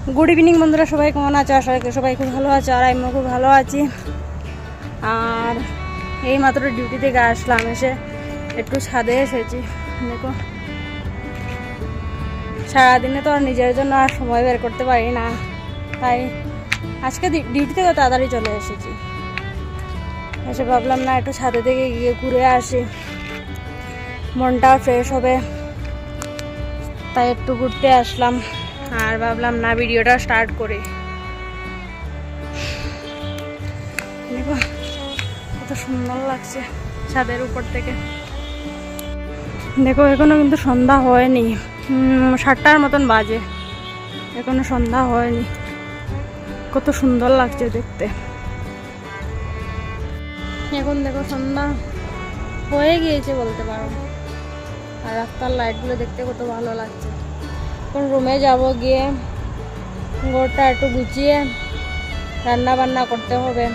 Good evening বন্ধুরা, সবাই কেমন আছো? আশা করি সবাই খুব ভালো আছে, আর আমিও খুব ভালো আছি। আর এই মাত্র ডিউটি থেকে আসলাম, এসে একটু ছাদে এসেছি। দেখো, সারাদিনে তো আর নিজের জন্য আর সময় বের করতে পারি না, তাই আজকে ডিউটি থেকে তাড়াতাড়ি চলে এসেছি। এসে ভাবলাম না একটু ছাদে থেকে গিয়ে ঘুরে আসি, মনটাও ফ্রেশ হবে, তাই একটু ঘুরতে আসলাম। আর ভাবলাম না ভিডিওটা স্টার্ট করি। দেখো কত সুন্দর লাগছে ছাদের উপর থেকে। দেখো এখনো কিন্তু সন্ধ্যা হয়নি, 7টার মতন বাজে, এখনো সন্ধ্যা হয়নি। কত সুন্দর লাগছে দেখতে। এখন দেখো সন্ধ্যা হয়ে গিয়েছে বলতে পারো, আর রাস্তার লাইটগুলো দেখতে কত ভালো লাগছে। এখন রুমে যাব, গিয়ে ঘরটা একটু গুছিয়ে রান্না বান্না করতে হবে।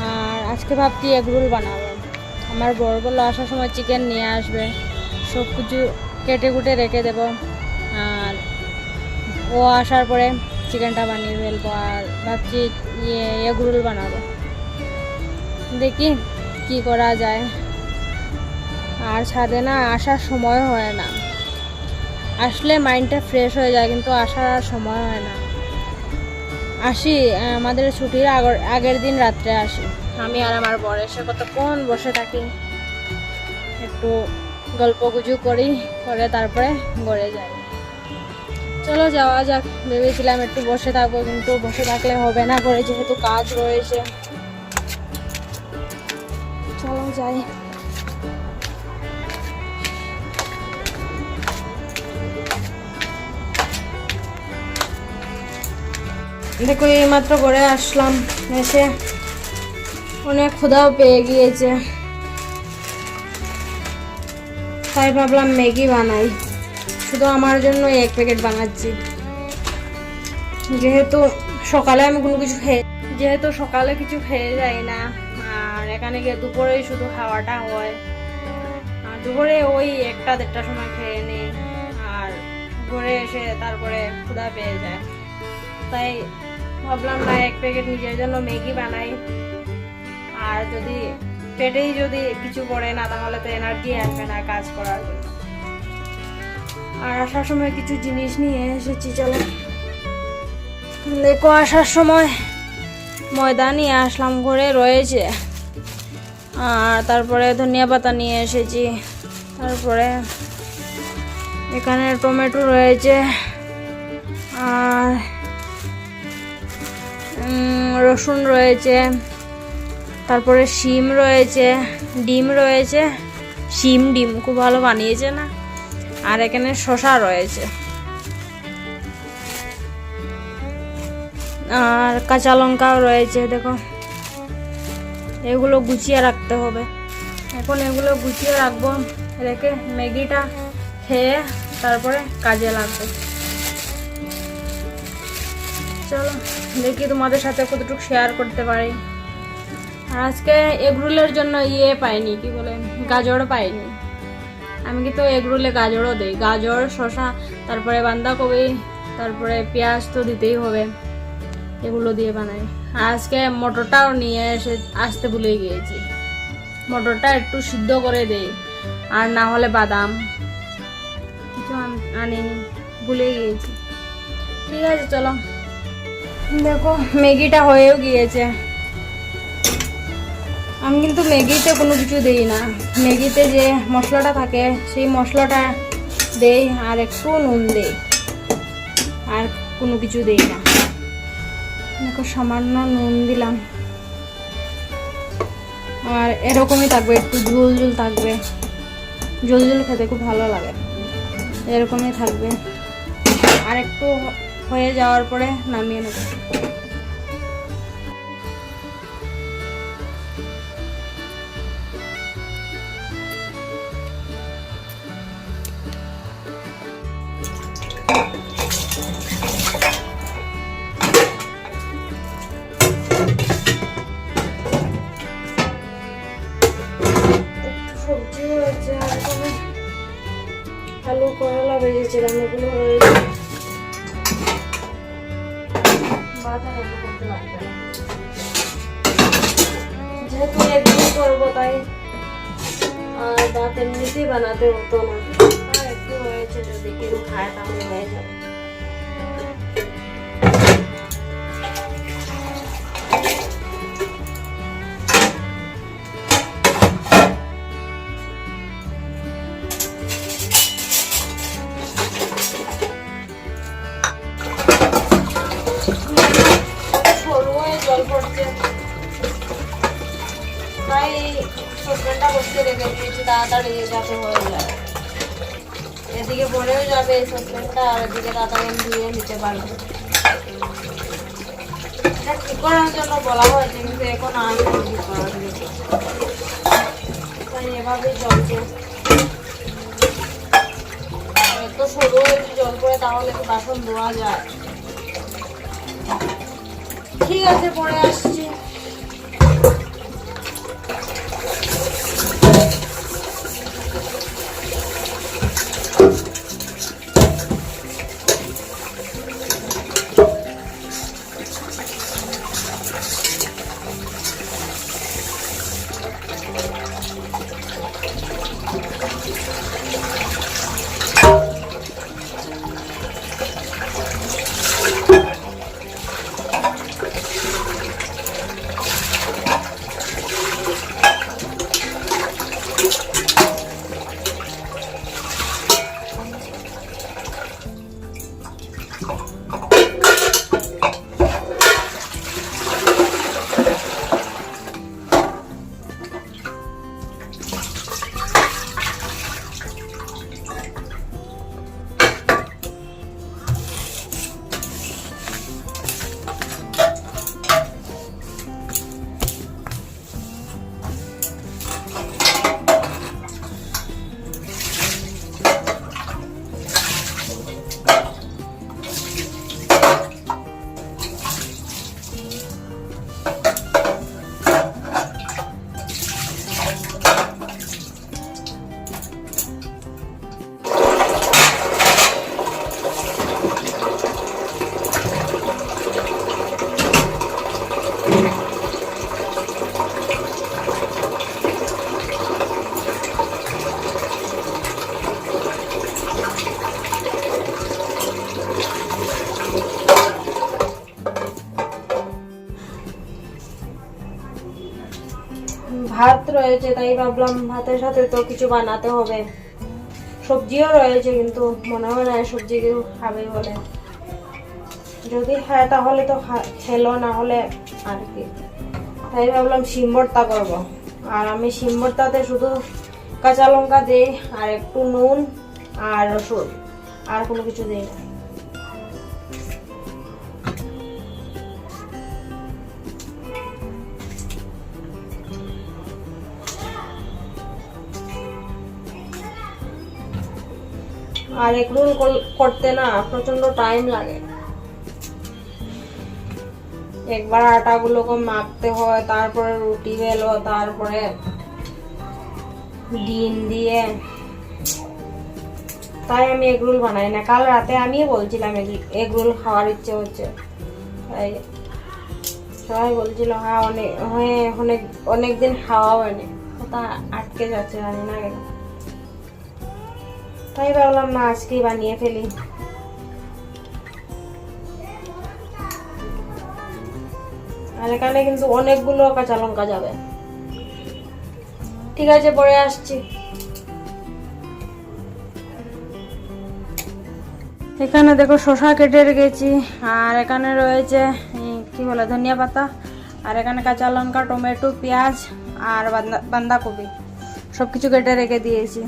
আর আজকে ভাবছি এগ রোল বানাবো। আমার বড় বড় আসার সময় চিকেন নিয়ে আসবে, সব কিছু কেটে কুটে রেখে দেব, আর ও আসার পরে চিকেনটা বানিয়ে ফেলবো। আর ভাবছি এগ রোল বানাবো, দেখি কি করা যায়। আর ছাদে না আসার সময় হয় না, আসলে মাইন্ডটা ফ্রেশ হয়ে যায়, কিন্তু আসার আর সময় হয় না। আসি আমাদের ছুটির আগের দিন রাত্রে আসি, আমি আর আমার বর এসে কতক্ষণ বসে থাকি, একটু গল্প গুজু করি, করে তারপরে ঘরে যাই। চলো যাওয়া যাক। ভেবেছিলাম একটু বসে থাকবো, কিন্তু বসে থাকলে হবে না, ঘরে যেহেতু কাজ রয়েছে। চলো যাই। দেখো এইমাত্র ঘরে আসলাম, এসে অনেক ক্ষুধাও পেয়ে গিয়েছে, তাই ভাবলাম ম্যাগি বানাই। শুধু আমার জন্য 1 প্যাকেট বানাচ্ছি, যেহেতু সকালে আমি কোনো কিছু সকালে কিছু খেয়ে যাই না। আর এখানে গিয়ে দুপুরেই শুধু খাওয়াটা হয়, আর দুপুরে ওই 1টা-1.5টার সময় খেয়ে নিই, আর ঘরে এসে তারপরে ক্ষুধা পেয়ে যায়। তাই ভাবলাম না 1 প্যাকেট নিজের জন্য ম্যাগি বানাই। আর যদি পেটেই যদি কিছু পড়ে না, তাহলে তো এনার্জি আসবে না কাজ করার জন্য। আর আসার সময় কিছু জিনিস নিয়ে এসেছি, চলো দেখো। আসার সময় ময়দা নিয়ে আসলাম, ঘরে রয়েছে। আর তারপরে ধনিয়া পাতা নিয়ে এসেছি, তারপরে এখানে টমেটো রয়েছে, আর রসুন রয়েছে, তারপরে শিম রয়েছে, ডিম রয়েছে। ডিম খুব ভালো বানিয়েছে না। আর এখানে শসা রয়েছে, আর কাঁচা লঙ্কাও রয়েছে। দেখো এগুলো গুছিয়ে রাখতে হবে। এখন এগুলো গুছিয়ে রাখবো, রেখে ম্যাগিটা খেয়ে তারপরে কাজে লাগবে। চলো দেখি তোমাদের সাথে কতটুকু শেয়ার করতে পারি। আর আজকে এগ রোলের জন্য পাইনি, কি বলে, গাজর পাইনি। আমি কিন্তু এগ রোলে গাজরও দিই, গাজর, শসা, তারপরে বাঁধাকপি, তারপরে পেঁয়াজ তো দিতেই হবে, এগুলো দিয়ে বানাই। আর আজকে মটরটাও নিয়ে আসতে ভুলে গিয়েছি, মটরটা একটু সিদ্ধ করে দেই, আর না হলে বাদাম কিছু আনিনি, ভুলে গিয়েছি। ঠিক আছে চলো। দেখো ম্যাগিটা হয়েও গিয়েছে। আমি কিন্তু ম্যাগিতে কোনো কিছু দিই না, ম্যাগিতে যে মশলাটা থাকে সেই মশলাটা দেই, আর একটু নুন দেই, আর কোনো কিছু দেই না। দেখো সামান্য নুন দিলাম, আর এরকমই থাকবে, একটু ঝোল ঝোল থাকবে, ঝোল ঝোল খেতে খুব ভালো লাগে, এরকমই থাকবে। আর একটু হয়ে যাওয়ার পরে নামিয়ে নেব। সবজি হয়েছে, আর আলু করলা ভেজেছিলাম, এগুলো রয়েছে। তাই আর ভাত এমনিতেই বানাতে হতো না। আর একটু হয়েছে, যদি কেউ খায় তাহলে হয়ে যাবে। জল পড়ছে তাই সসপ্যানটা বসিয়ে রেখে দিয়েছি, তাড়াতাড়ি যাতে হয়ে যায়। এদিকে পড়েও যাবে সসপ্যানটা, আর এদিকে তাড়াতাড়ি ধুয়ে নিতে পারবো। এটা ঠিক করার জন্য বলা হয়েছে, কিন্তু এখন আর ঠিক করার জন্য তাই এভাবেই চলছে। এত সরু হয়েছে জল পড়ে, তাহলে তো বাসন ধোয়া যায়। ঠিক আছে, পরে আসছি। ভাত রয়েছে, তাই ভাবলাম ভাতের সাথে তো কিছু বানাতে হবে। সবজিও রয়েছে, কিন্তু মনে হয় না সবজি কেউ খাবে বলে। যদি খায় তাহলে তো খেলো, না হলে আর কি। তাই ভাবলাম শিম ভর্তা করবো। আর আমি শিম ভর্তাতে শুধু কাঁচা লঙ্কা দিই, আর একটু নুন আর রসুন, আর কোনো কিছু দিই না। আর এগ রোল করতে না প্রচন্ড টাইম লাগে। একবার আটাগুলোকে মাখতে হয়, তারপরে রুটি বেলো, তারপরে ডিম দিয়ে। তাই আমি এগ রোল বানাই না। কাল রাতে আমি বলছিলাম এগ রোল খাওয়ার ইচ্ছে হচ্ছে, তাই সবাই বলছিল হ্যাঁ অনেকদিন খাওয়া হয়নি, ওটা আটকে যাচ্ছে, জানি না কেন। তাই ভাবলাম না আজকেই বানিয়ে ফেলি। আর এখানে কিন্তু অনেকগুলো কাঁচা লঙ্কা যাবে। ঠিক আছে, পরে আসছি। এখানে দেখো শসা কেটে রেখেছি, আর এখানে রয়েছে কি বলে ধনিয়া পাতা, আর এখানে কাঁচা লঙ্কা, টমেটো, পেঁয়াজ আর বাঁধাকপি সবকিছু কেটে রেখে দিয়েছি।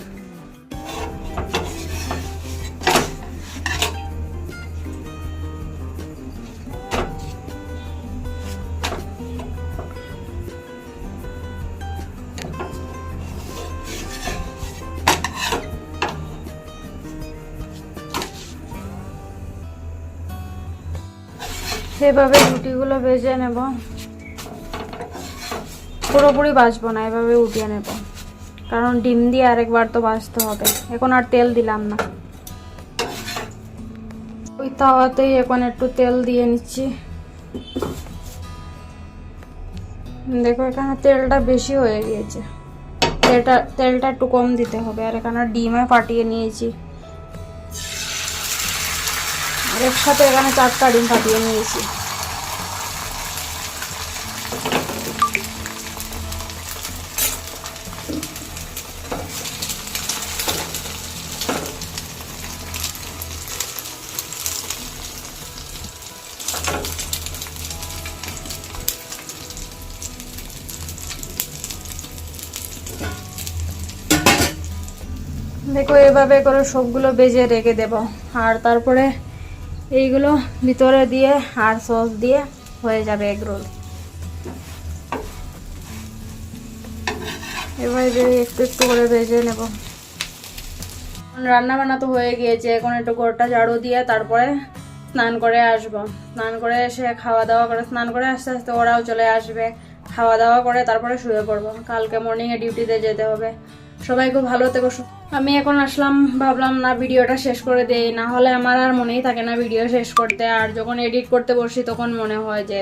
এভাবে রুটিগুলো ভেজে নেব, পুরোপুরি ভাজবো না, এভাবে উঠিয়ে নেব, কারণ ডিম দিয়ে আরেকবার তো ভাজতে হবে। এখন আর তেল দিলাম না, ওই তাওয়াতেই এখন একটু তেল দিয়ে নিচ্ছি। দেখো এখানে তেলটা বেশি হয়ে গিয়েছে। তেলটা একটু কম দিতে হবে। আর এখানে ডিমে ফাটিয়ে নিয়েছি, আর একসাথে এখানে 4টা ডিম ফাটিয়ে নিয়েছি। দেখো এভাবে করে সবগুলো ভেজে রেখে দেব। আর তারপরে এইগুলো ভিতরে দিয়ে আর সস দিয়ে হয়ে যাবে এগ রোল। এভাবে একটু একটু করে ভেজে নেব। রান্না বান্না তো হয়ে গিয়েছে, এখন একটু ঘরটা ঝাড়ু দিয়ে তারপরে স্নান করে আসবো। স্নান করে এসে খাওয়া দাওয়া করে, স্নান করে আস্তে আস্তে ওরাও চলে আসবে, খাওয়া দাওয়া করে তারপরে শুয়ে পড়বো। কালকে মর্নিংয়ে ডিউটিতে যেতে হবে। সবাই খুব ভালো থেকো। আমি এখন আসলাম, ভাবলাম না ভিডিওটা শেষ করে দেই, না হলে আমার আর মনেই থাকে না ভিডিও শেষ করতে। আর যখন এডিট করতে বসি তখন মনে হয় যে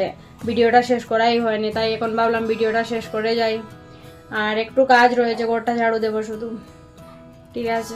ভিডিওটা শেষ করাই হয়নি, তাই এখন ভাবলাম ভিডিওটা শেষ করে যাই। আর একটু কাজ রয়েছে, ঘরটা ঝাড়ু দেবো শুধু। ঠিক আছে।